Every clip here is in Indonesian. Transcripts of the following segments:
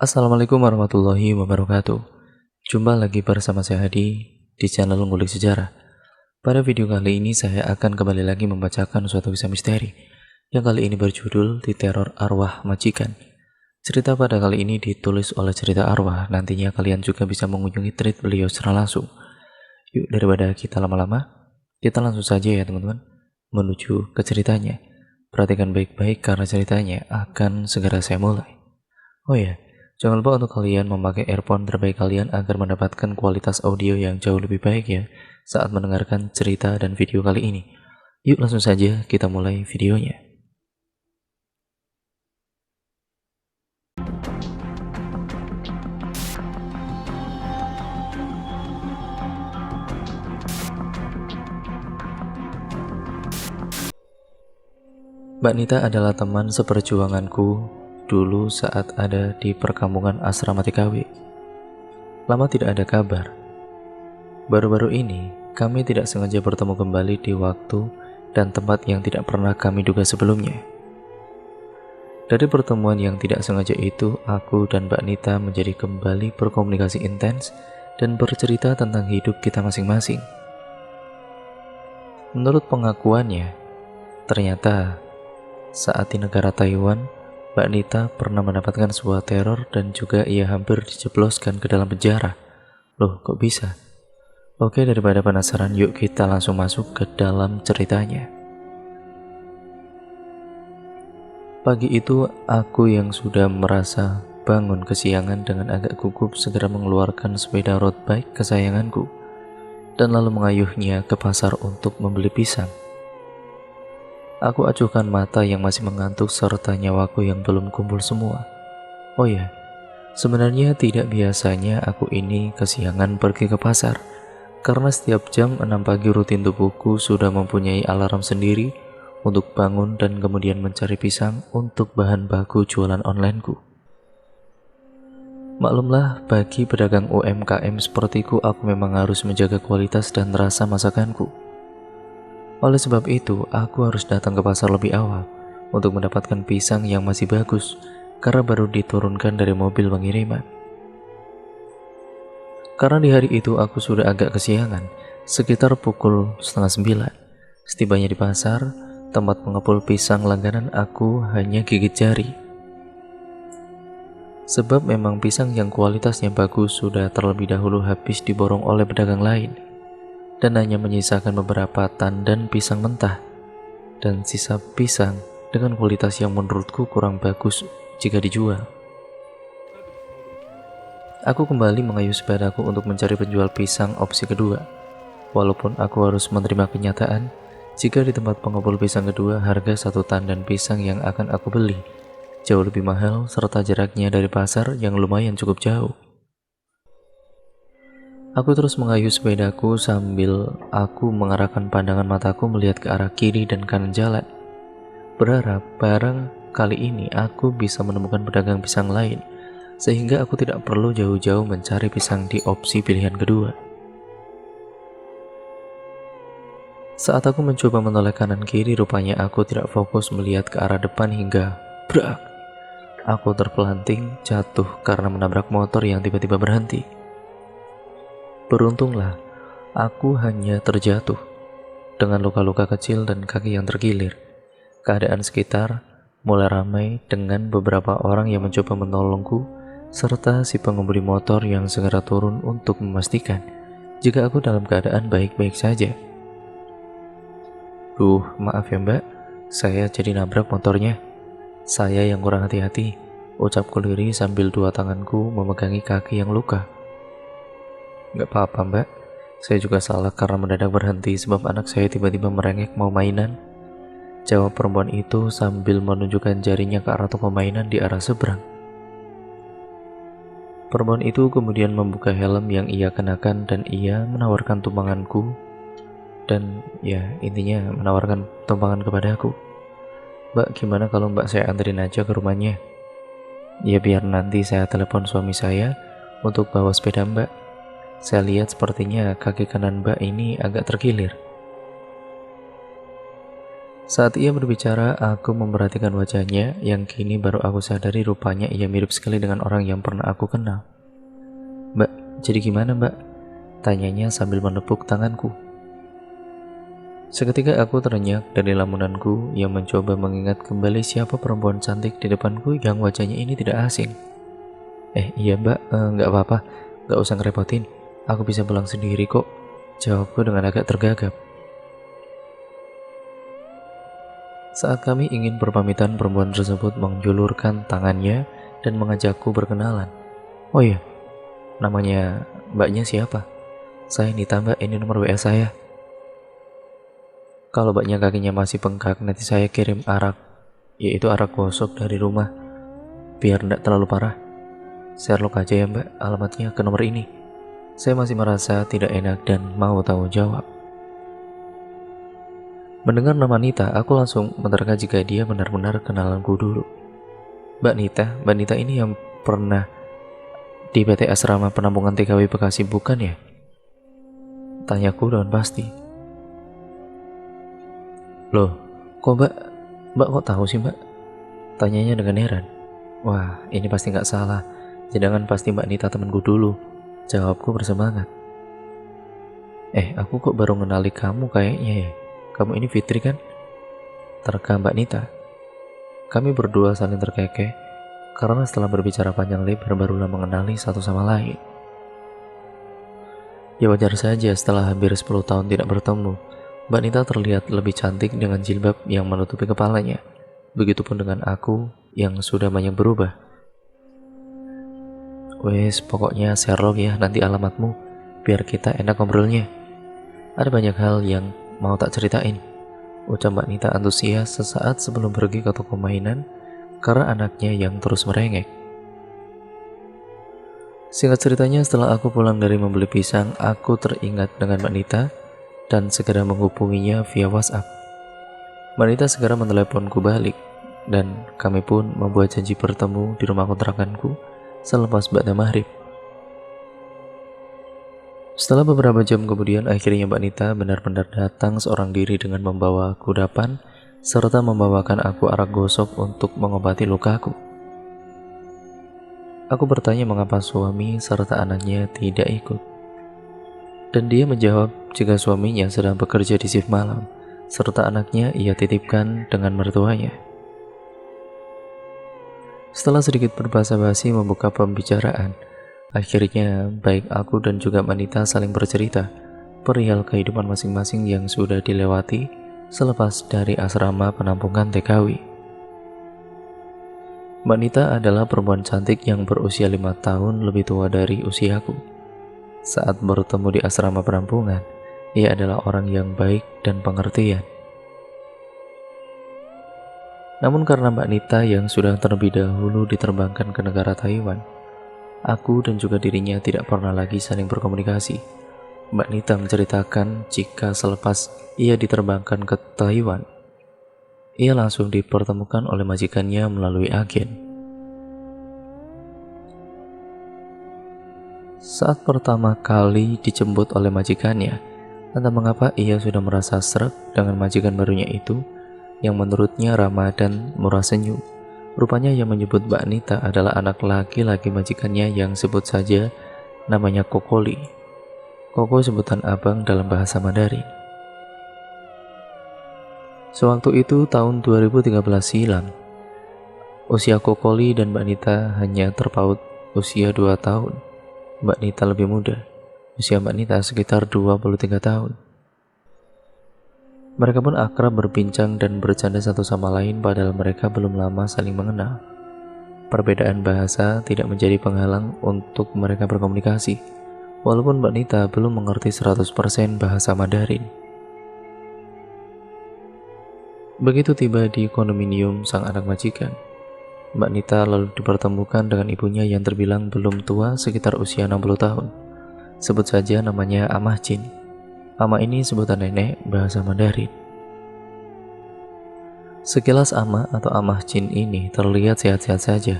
Assalamualaikum warahmatullahi wabarakatuh. Jumpa lagi bersama saya Hadi di channel Ngulik Sejarah. Pada video kali ini saya akan kembali lagi membacakan suatu kisah misteri yang kali ini berjudul Diteror Arwah Majikan. Cerita pada kali ini ditulis oleh Cerita Arwah. Nantinya kalian juga bisa mengunjungi thread beliau secara langsung. Yuk, daripada kita lama-lama, kita langsung saja ya teman-teman menuju ke ceritanya. Perhatikan baik-baik karena ceritanya akan segera saya mulai. Oh ya, jangan lupa untuk kalian memakai earphone terbaik kalian agar mendapatkan kualitas audio yang jauh lebih baik ya saat mendengarkan cerita dan video kali ini. Yuk langsung saja kita mulai videonya. Mbak Nita adalah teman seperjuanganku dulu saat ada di perkampungan asrama TKW. Lama tidak ada kabar. Baru-baru ini, kami tidak sengaja bertemu kembali di waktu dan tempat yang tidak pernah kami duga sebelumnya. Dari pertemuan yang tidak sengaja itu, aku dan Mbak Nita menjadi kembali berkomunikasi intens dan bercerita tentang hidup kita masing-masing. Menurut pengakuannya, ternyata saat di negara Taiwan, Mbak Nita pernah mendapatkan sebuah teror dan juga ia hampir dijebloskan ke dalam penjara. Loh, kok bisa? Oke, daripada penasaran, yuk kita langsung masuk ke dalam ceritanya. Pagi itu, aku yang sudah merasa bangun kesiangan dengan agak gugup segera mengeluarkan sepeda road bike kesayanganku dan lalu mengayuhnya ke pasar untuk membeli pisang. Aku acuhkan mata yang masih mengantuk serta nyawaku yang belum kumpul semua. Oh ya, sebenarnya tidak biasanya aku ini kesiangan pergi ke pasar, karena setiap jam 6 pagi rutin tubuhku sudah mempunyai alarm sendiri untuk bangun dan kemudian mencari pisang untuk bahan baku jualan onlineku. Maklumlah, bagi pedagang UMKM sepertiku aku memang harus menjaga kualitas dan rasa masakanku. Oleh sebab itu, aku harus datang ke pasar lebih awal untuk mendapatkan pisang yang masih bagus karena baru diturunkan dari mobil pengiriman. Karena di hari itu aku sudah agak kesiangan, sekitar pukul 8:30. Setibanya di pasar, tempat pengepul pisang langganan aku hanya gigit jari. Sebab memang pisang yang kualitasnya bagus sudah terlebih dahulu habis diborong oleh pedagang lain, dan hanya menyisakan beberapa tandan pisang mentah dan sisa pisang dengan kualitas yang menurutku kurang bagus jika dijual. Aku kembali mengayuh sepedaku untuk mencari penjual pisang opsi kedua, walaupun aku harus menerima kenyataan jika di tempat pengepul pisang kedua harga satu tandan pisang yang akan aku beli jauh lebih mahal serta jaraknya dari pasar yang lumayan cukup jauh. Aku terus mengayuh sepedaku sambil aku mengarahkan pandangan mataku melihat ke arah kiri dan kanan jalan, berharap barang kali ini aku bisa menemukan pedagang pisang lain, sehingga aku tidak perlu jauh-jauh mencari pisang di opsi pilihan kedua. Saat aku mencoba menoleh kanan kiri, rupanya aku tidak fokus melihat ke arah depan hingga brak! Aku terpelanting jatuh karena menabrak motor yang tiba-tiba berhenti. Beruntunglah, aku hanya terjatuh dengan luka-luka kecil dan kaki yang terkilir. Keadaan sekitar mulai ramai dengan beberapa orang yang mencoba menolongku, serta si pengemudi motor yang segera turun untuk memastikan jika aku dalam keadaan baik-baik saja. Duh, maaf ya mbak, saya jadi nabrak motornya. Saya yang kurang hati-hati, ucapku lirih sambil dua tanganku memegangi kaki yang luka. Gak apa-apa mbak, saya juga salah karena mendadak berhenti sebab anak saya tiba-tiba merengek mau mainan, jawab perempuan itu sambil menunjukkan jarinya ke arah toko mainan di arah seberang. Perempuan itu kemudian membuka helm yang ia kenakan dan ia menawarkan tumpanganku, dan ya intinya menawarkan tumpangan kepadaku. Mbak, gimana kalau mbak saya anterin aja ke rumahnya? Ya biar nanti saya telepon suami saya untuk bawa sepeda mbak. Saya lihat sepertinya kaki kanan mbak ini agak terkilir. Saat ia berbicara, aku memperhatikan wajahnya yang kini baru aku sadari rupanya ia mirip sekali dengan orang yang pernah aku kenal. "Mbak, jadi gimana mbak?" tanyanya sambil menepuk tanganku. Seketika aku terenyak dari lamunanku yang mencoba mengingat kembali siapa perempuan cantik di depanku yang wajahnya ini tidak asing. Iya mbak, nggak apa-apa, nggak usah ngerepotin, aku bisa pulang sendiri kok," jawabku dengan agak tergagap. Saat kami ingin berpamitan, perempuan tersebut menjulurkan tangannya dan mengajakku berkenalan. "Oh iya, namanya mbaknya siapa? Saya Nita mbak, ini nomor WA saya. Kalau mbaknya kakinya masih bengkak, nanti saya kirim arak, yaitu arak gosok dari rumah, biar tidak terlalu parah. Sherlock aja ya mbak, alamatnya ke nomor ini." Saya masih merasa tidak enak dan mau tahu jawab. Mendengar nama Nita, aku langsung menerka jika dia benar-benar kenalanku dulu. Mbak Nita ini yang pernah di PT Asrama Penampungan TKW Bekasi bukan ya?" tanyaku dengan pasti. "Loh, kok mbak kok tahu sih mbak?" tanyanya dengan heran. "Wah, ini pasti nggak salah. Jangan pasti Mbak Nita temanku dulu," jawabku bersemangat. Aku kok baru kenali kamu kayaknya ya. Kamu ini Fitri kan?" terka Mbak Nita. Kami berdua saling terkekeh karena setelah berbicara panjang lebar barulah mengenali satu sama lain. Ya wajar saja setelah hampir 10 tahun tidak bertemu, Mbak Nita terlihat lebih cantik dengan jilbab yang menutupi kepalanya. Begitupun dengan aku yang sudah banyak berubah. "Wes, pokoknya Sherlock ya nanti alamatmu, biar kita enak ngobrolnya. Ada banyak hal yang mau tak ceritain," ucap Mbak Nita antusias sesaat sebelum pergi ke toko mainan karena anaknya yang terus merengek. Singkat ceritanya, setelah aku pulang dari membeli pisang, aku teringat dengan Mbak Nita dan segera menghubunginya via WhatsApp. Mbak Nita segera meneleponku balik, dan kami pun membuat janji bertemu di rumah kontrakanku selepas ba'da maghrib. Setelah beberapa jam kemudian, akhirnya Mbak Nita benar-benar datang seorang diri dengan membawa kudapan serta membawakan aku arak gosok untuk mengobati lukaku. Aku bertanya mengapa suami serta anaknya tidak ikut. Dan dia menjawab jika suaminya sedang bekerja di shift malam, serta anaknya ia titipkan dengan mertuanya. Setelah sedikit berbasa-basi membuka pembicaraan, akhirnya baik aku dan juga Mbak Nita saling bercerita perihal kehidupan masing-masing yang sudah dilewati selepas dari asrama penampungan TKW. Mbak Nita adalah perempuan cantik yang berusia 5 tahun lebih tua dari usiaku. Saat bertemu di asrama penampungan, ia adalah orang yang baik dan pengertian. Namun karena Mbak Nita yang sudah terlebih dahulu diterbangkan ke negara Taiwan, aku dan juga dirinya tidak pernah lagi saling berkomunikasi. Mbak Nita menceritakan jika selepas ia diterbangkan ke Taiwan, ia langsung dipertemukan oleh majikannya melalui agen. Saat pertama kali dijemput oleh majikannya, entah mengapa ia sudah merasa sreg dengan majikan barunya itu, yang menurutnya ramah dan murah senyum. Rupanya yang menyebut Mbak Nita adalah anak laki-laki majikannya yang sebut saja namanya Kokoli. Koko sebutan abang dalam bahasa Mandarin. Sewaktu itu tahun 2013 silam, usia Kokoli dan Mbak Nita hanya terpaut usia 2 tahun. Mbak Nita lebih muda, usia Mbak Nita sekitar 23 tahun. Mereka pun akrab berbincang dan bercanda satu sama lain padahal mereka belum lama saling mengenal. Perbedaan bahasa tidak menjadi penghalang untuk mereka berkomunikasi, walaupun Mbak Nita belum mengerti 100% bahasa Mandarin. Begitu tiba di kondominium sang anak majikan, Mbak Nita lalu dipertemukan dengan ibunya yang terbilang belum tua sekitar usia 60 tahun. Sebut saja namanya Amah Jin. Amah ini sebutan nenek bahasa Mandarin. Sekilas Amah atau Amah Jin ini terlihat sehat-sehat saja.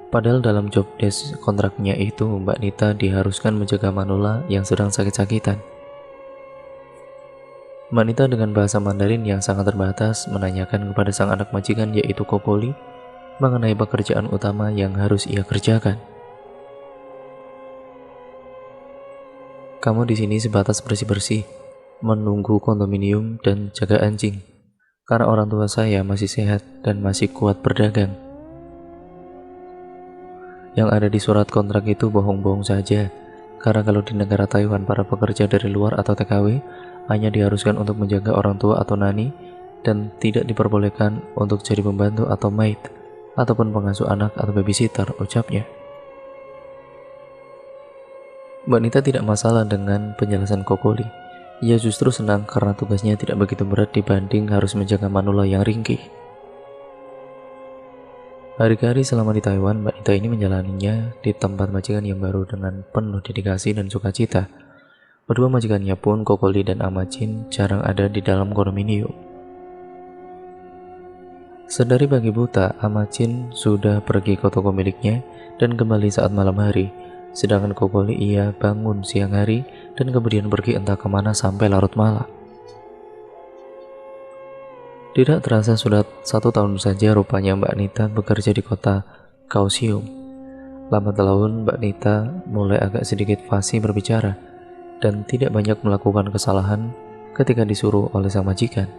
Padahal dalam job desk kontraknya itu Mbak Nita diharuskan menjaga Manula yang sedang sakit-sakitan. Mbak Nita dengan bahasa Mandarin yang sangat terbatas menanyakan kepada sang anak majikan yaitu Kokoli mengenai pekerjaan utama yang harus ia kerjakan. Kamu di sini sebatas bersih-bersih, menunggu kondominium dan jaga anjing, karena orang tua saya masih sehat dan masih kuat berdagang. Yang ada di surat kontrak itu bohong-bohong saja, karena kalau di negara Taiwan para pekerja dari luar atau TKW hanya diharuskan untuk menjaga orang tua atau nani dan tidak diperbolehkan untuk jadi pembantu atau maid ataupun pengasuh anak atau babysitter, ucapnya. Mbak Nita tidak masalah dengan penjelasan Kokoli. Ia justru senang karena tugasnya tidak begitu berat dibanding harus menjaga manula yang ringkih. Hari-hari selama di Taiwan, Mbak Nita ini menjalaninya di tempat majikan yang baru dengan penuh dedikasi dan sukacita. Kedua majikannya pun, Kokoli dan Amacin, jarang ada di dalam kondominium. Sedari pagi buta, Amacin sudah pergi ke toko miliknya dan kembali saat malam hari. Sedangkan Kokoli ia bangun siang hari dan kemudian pergi entah kemana sampai larut malam. Tidak terasa sudah 1 tahun saja rupanya Mbak Nita bekerja di kota Kaohsiung. Lambat laun Mbak Nita mulai agak sedikit fasih berbicara dan tidak banyak melakukan kesalahan ketika disuruh oleh sang majikan.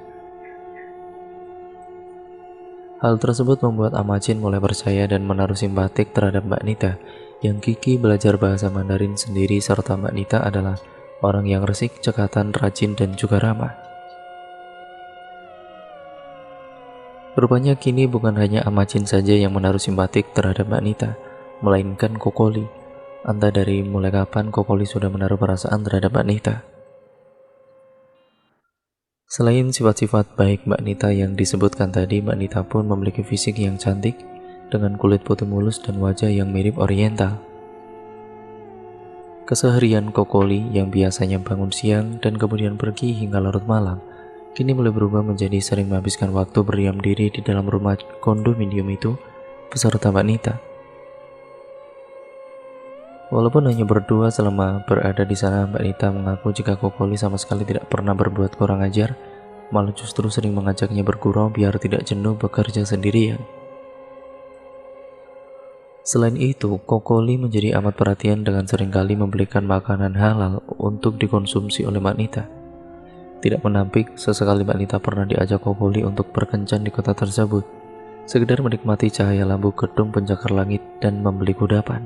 Hal tersebut membuat Amacin mulai percaya dan menaruh simpatik terhadap Mbak Nita yang gigih belajar bahasa Mandarin sendiri, serta Mbak Nita adalah orang yang resik, cekatan, rajin, dan juga ramah. Rupanya kini bukan hanya Amacin saja yang menaruh simpatik terhadap Mbak Nita, melainkan Kokoli. Entah dari mulai kapan Kokoli sudah menaruh perasaan terhadap Mbak Nita. Selain sifat-sifat baik Mbak Nita yang disebutkan tadi, Mbak Nita pun memiliki fisik yang cantik dengan kulit putih mulus dan wajah yang mirip oriental. Keseharian Kokoli yang biasanya bangun siang dan kemudian pergi hingga larut malam, kini mulai berubah menjadi sering menghabiskan waktu berdiam diri di dalam rumah kondominium itu beserta Mbak Nita. Walaupun hanya berdua selama berada di sana, Mbak Nita mengaku jika Kokoli sama sekali tidak pernah berbuat kurang ajar, malah justru sering mengajaknya bergurau biar tidak jenuh bekerja sendirian. Selain itu, Kokoli menjadi amat perhatian dengan seringkali membelikan makanan halal untuk dikonsumsi oleh Mbak Nita. Tidak menampik, sesekali Mbak Nita pernah diajak Kokoli untuk berkencan di kota tersebut, sekedar menikmati cahaya lampu gedung pencakar langit dan membeli kudapan.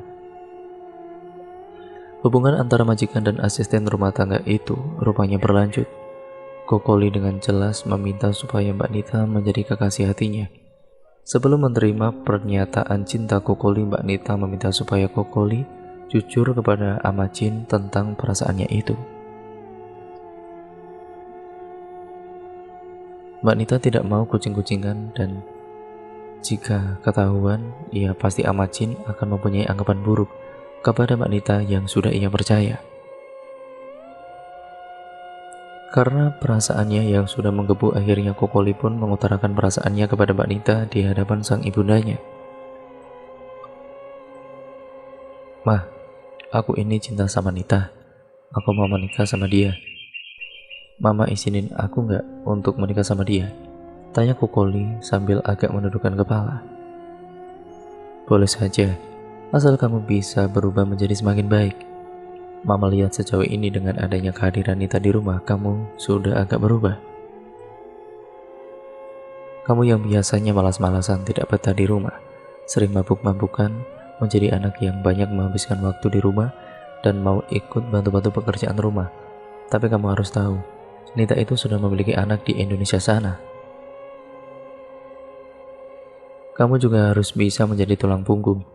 Hubungan antara majikan dan asisten rumah tangga itu rupanya berlanjut. Kokoli dengan jelas meminta supaya Mbak Nita menjadi kekasih hatinya. Sebelum menerima pernyataan cinta Kokoli, Mbak Nita meminta supaya Kokoli jujur kepada Amacin tentang perasaannya itu. Mbak Nita tidak mau kucing-kucingan dan jika ketahuan, ia pasti Amacin akan mempunyai anggapan buruk kepada Mbak Nita yang sudah ia percaya. Karena perasaannya yang sudah menggebu, akhirnya Kokoli pun mengutarakan perasaannya kepada Mbak Nita di hadapan sang ibundanya. "Mah, aku ini cinta sama Nita. Aku mau menikah sama dia. Mama izinin aku nggak untuk menikah sama dia?" tanya Kokoli sambil agak menundukkan kepala. "Boleh saja, asal kamu bisa berubah menjadi semakin baik. Mama lihat sejauh ini dengan adanya kehadiran Nita di rumah, kamu sudah agak berubah. Kamu yang biasanya malas-malasan, tidak betah di rumah, sering mabuk-mabukan, menjadi anak yang banyak menghabiskan waktu di rumah dan mau ikut bantu-bantu pekerjaan rumah. Tapi kamu harus tahu, Nita itu sudah memiliki anak di Indonesia sana. Kamu juga harus bisa menjadi tulang punggung.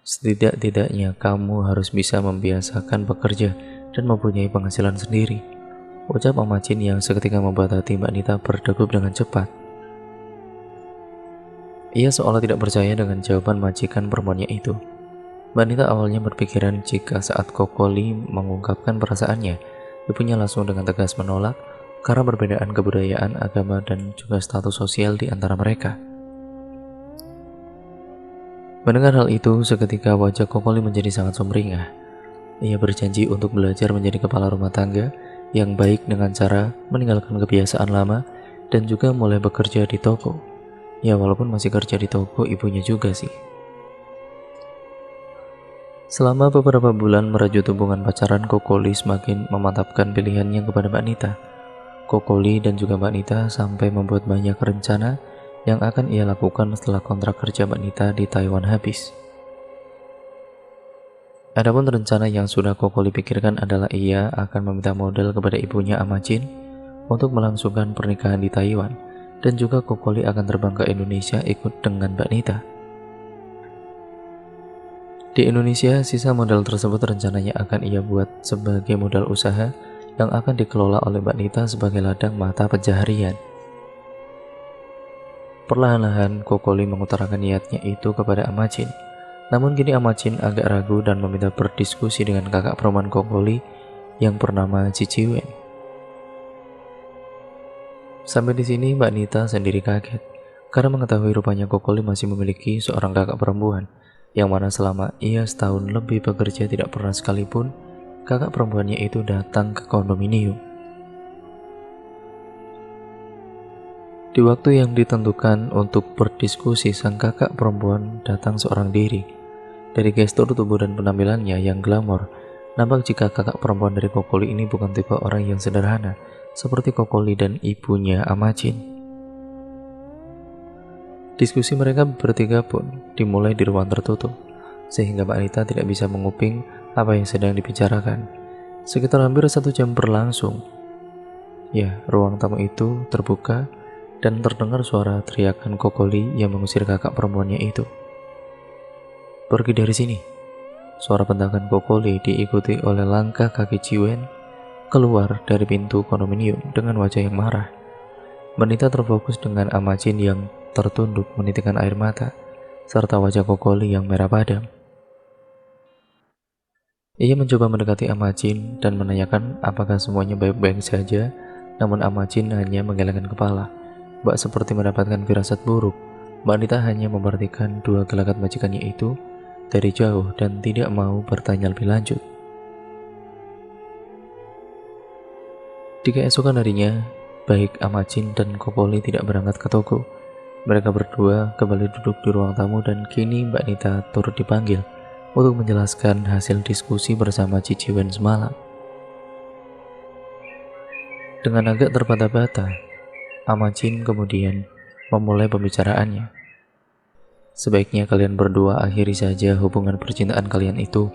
Setidak-tidaknya kamu harus bisa membiasakan bekerja dan mempunyai penghasilan sendiri," ucap Amacin yang seketika membuat hati Mbak Nita berdegup dengan cepat. Ia seolah tidak percaya dengan jawaban majikan perempuannya itu. Mbak Nita awalnya berpikiran jika saat Kokoli mengungkapkan perasaannya, ibunya langsung dengan tegas menolak karena perbedaan kebudayaan, agama, dan juga status sosial di antara mereka. Mendengar hal itu, seketika wajah Kokoli menjadi sangat sumringah. Ia berjanji untuk belajar menjadi kepala rumah tangga yang baik dengan cara meninggalkan kebiasaan lama dan juga mulai bekerja di toko. Ya, walaupun masih kerja di toko ibunya juga sih. Selama beberapa bulan merajut hubungan pacaran, Kokoli semakin memantapkan pilihannya kepada Mbak Nita. Kokoli dan juga Mbak Nita sampai membuat banyak rencana yang akan ia lakukan setelah kontrak kerja Mbak Nita di Taiwan habis. Adapun rencana yang sudah Kokoli pikirkan adalah ia akan meminta modal kepada ibunya Amacin untuk melangsungkan pernikahan di Taiwan, dan juga Kokoli akan terbang ke Indonesia ikut dengan Mbak Nita. Di Indonesia, sisa modal tersebut rencananya akan ia buat sebagai modal usaha yang akan dikelola oleh Mbak Nita sebagai ladang mata pencaharian. Perlahan-lahan Kokoli mengutarakan niatnya itu kepada Amacin. Namun kini Amacin agak ragu dan meminta berdiskusi dengan kakak perempuan Kokoli yang bernama Ciciwen. Sampai di sini Mbak Nita sendiri kaget karena mengetahui rupanya Kokoli masih memiliki seorang kakak perempuan, yang mana selama ia setahun lebih bekerja tidak pernah sekalipun kakak perempuannya itu datang ke kondominium. Di waktu yang ditentukan untuk berdiskusi, sang kakak perempuan datang seorang diri. Dari gestur tubuh dan penampilannya yang glamor, nampak jika kakak perempuan dari Kokoli ini bukan tipe orang yang sederhana seperti Kokoli dan ibunya Amacin. Diskusi mereka bertiga pun dimulai di ruang tertutup, sehingga Mbak Nita tidak bisa menguping apa yang sedang dibicarakan. Sekitar hampir 1 jam berlangsung. Ya, ruang tamu itu terbuka dan terdengar suara teriakan Kokoli yang mengusir kakak perempuannya itu. "Pergi dari sini!" Suara bentakan Kokoli diikuti oleh langkah kaki Ciwen keluar dari pintu kondominium dengan wajah yang marah. Mbak Nita terfokus dengan Amacin yang tertunduk menitikkan air mata, serta wajah Kokoli yang merah padam. Ia mencoba mendekati Amacin dan menanyakan apakah semuanya baik-baik saja, namun Amacin hanya menggelengkan kepala. Mbak seperti mendapatkan firasat buruk. Mbak Nita hanya memperhatikan dua gelagat majikannya itu dari jauh dan tidak mau bertanya lebih lanjut. Di keesokan harinya, baik Amacin dan Kokoli tidak berangkat ke toko. Mereka berdua kembali duduk di ruang tamu dan kini Mbak Nita turut dipanggil untuk menjelaskan hasil diskusi bersama Ciciwen semalam. Dengan agak terbata-bata, Amacin kemudian memulai pembicaraannya. "Sebaiknya kalian berdua akhiri saja hubungan percintaan kalian itu.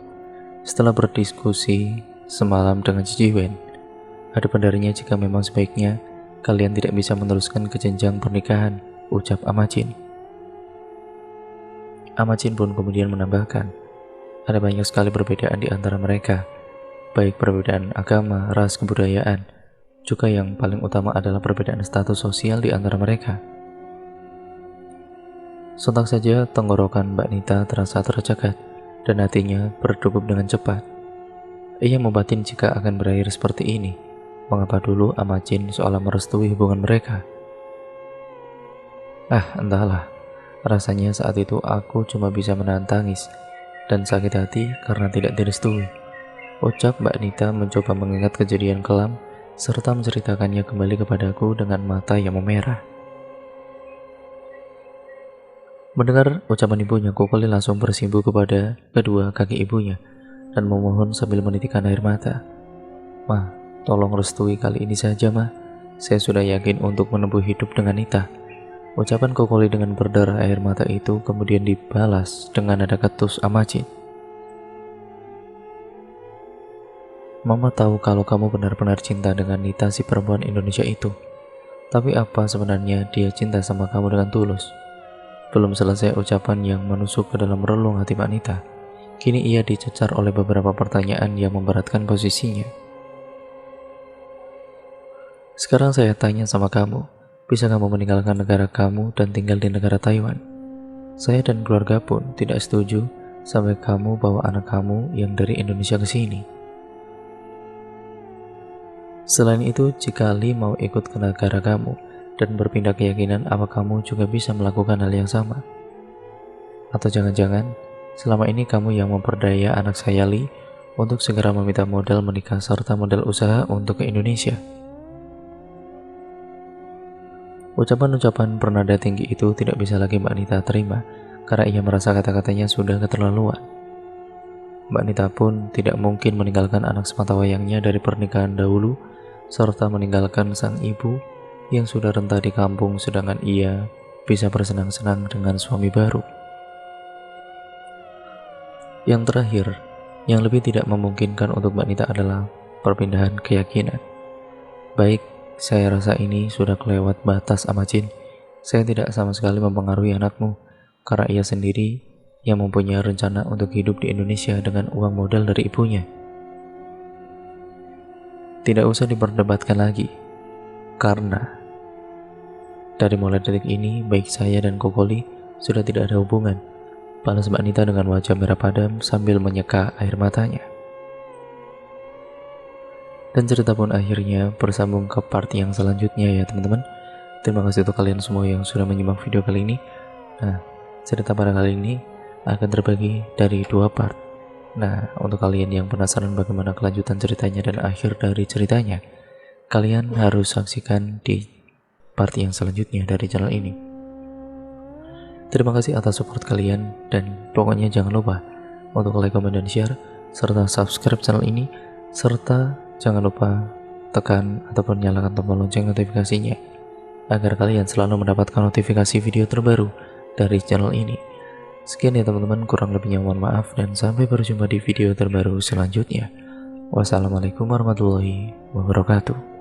Setelah berdiskusi semalam dengan Ciciwen, ada pendarinya jika memang sebaiknya kalian tidak bisa meneruskan ke jenjang pernikahan," ucap Amacin. Amacin pun kemudian menambahkan, ada banyak sekali perbedaan di antara mereka, baik perbedaan agama, ras, kebudayaan, juga yang paling utama adalah perbedaan status sosial di antara mereka. Sontak saja tenggorokan Mbak Nita terasa tercekat dan hatinya berdegup dengan cepat. Ia membatin jika akan berakhir seperti ini, mengapa dulu Amacin seolah merestui hubungan mereka. Entahlah, rasanya saat itu aku cuma bisa menahan tangis dan sakit hati karena tidak direstui, ucap Mbak Nita mencoba mengingat kejadian kelam serta menceritakannya kembali kepadaku dengan mata yang memerah. Mendengar ucapan ibunya, Kokoli langsung bersimpuh kepada kedua kaki ibunya dan memohon sambil menitikkan air mata. "Ma, tolong restui kali ini saja, Ma. Saya sudah yakin untuk menempuh hidup dengan Nita." Ucapan Kokoli dengan berdarah air mata itu kemudian dibalas dengan nada ketus Amacin. "Mama tahu kalau kamu benar-benar cinta dengan Nita, si perempuan Indonesia itu. Tapi apa sebenarnya dia cinta sama kamu dengan tulus?" Belum selesai ucapan yang menusuk ke dalam relung hati Mbak Nita, kini ia dicecar oleh beberapa pertanyaan yang memberatkan posisinya. "Sekarang saya tanya sama kamu, bisa kamu meninggalkan negara kamu dan tinggal di negara Taiwan? Saya dan keluarga pun tidak setuju sampai kamu bawa anak kamu yang dari Indonesia ke sini. Selain itu, jika Li mau ikut ke negara kamu dan berpindah keyakinan, apa kamu juga bisa melakukan hal yang sama? Atau jangan-jangan selama ini kamu yang memperdaya anak saya Li untuk segera meminta modal menikah serta modal usaha untuk ke Indonesia. Ucapan-ucapan bernada tinggi itu tidak bisa lagi Mbak Nita terima karena ia merasa kata-katanya sudah keterlaluan. Mbak Nita pun tidak mungkin meninggalkan anak sematawayangnya dari pernikahan dahulu serta meninggalkan sang ibu yang sudah renta di kampung, sedangkan ia bisa bersenang-senang dengan suami baru. Yang terakhir, yang lebih tidak memungkinkan untuk Mbak Nita adalah perpindahan keyakinan. Baik, saya rasa ini sudah kelewat batas Amacin. Saya tidak sama sekali mempengaruhi anakmu, karena ia sendiri yang mempunyai rencana untuk hidup di Indonesia dengan uang modal dari ibunya. Tidak usah diperdebatkan lagi, karena dari mulai detik ini, baik saya dan Kokoli sudah tidak ada hubungan, balas Mbak Nita dengan wajah merah padam sambil menyeka air matanya. Dan cerita pun akhirnya bersambung ke part yang selanjutnya ya teman-teman. Terima kasih untuk kalian semua yang sudah menyimak video kali ini. Nah, cerita pada kali ini akan terbagi dari 2 part. Nah, untuk kalian yang penasaran bagaimana kelanjutan ceritanya dan akhir dari ceritanya, kalian harus saksikan di part yang selanjutnya dari channel ini. Terima kasih atas support kalian, dan pokoknya jangan lupa untuk like, comment, dan share, serta subscribe channel ini, serta jangan lupa tekan ataupun nyalakan tombol lonceng notifikasinya agar kalian selalu mendapatkan notifikasi video terbaru dari channel ini. Sekian ya teman-teman, kurang lebihnya mohon maaf, dan sampai berjumpa di video terbaru selanjutnya. Wassalamualaikum warahmatullahi wabarakatuh.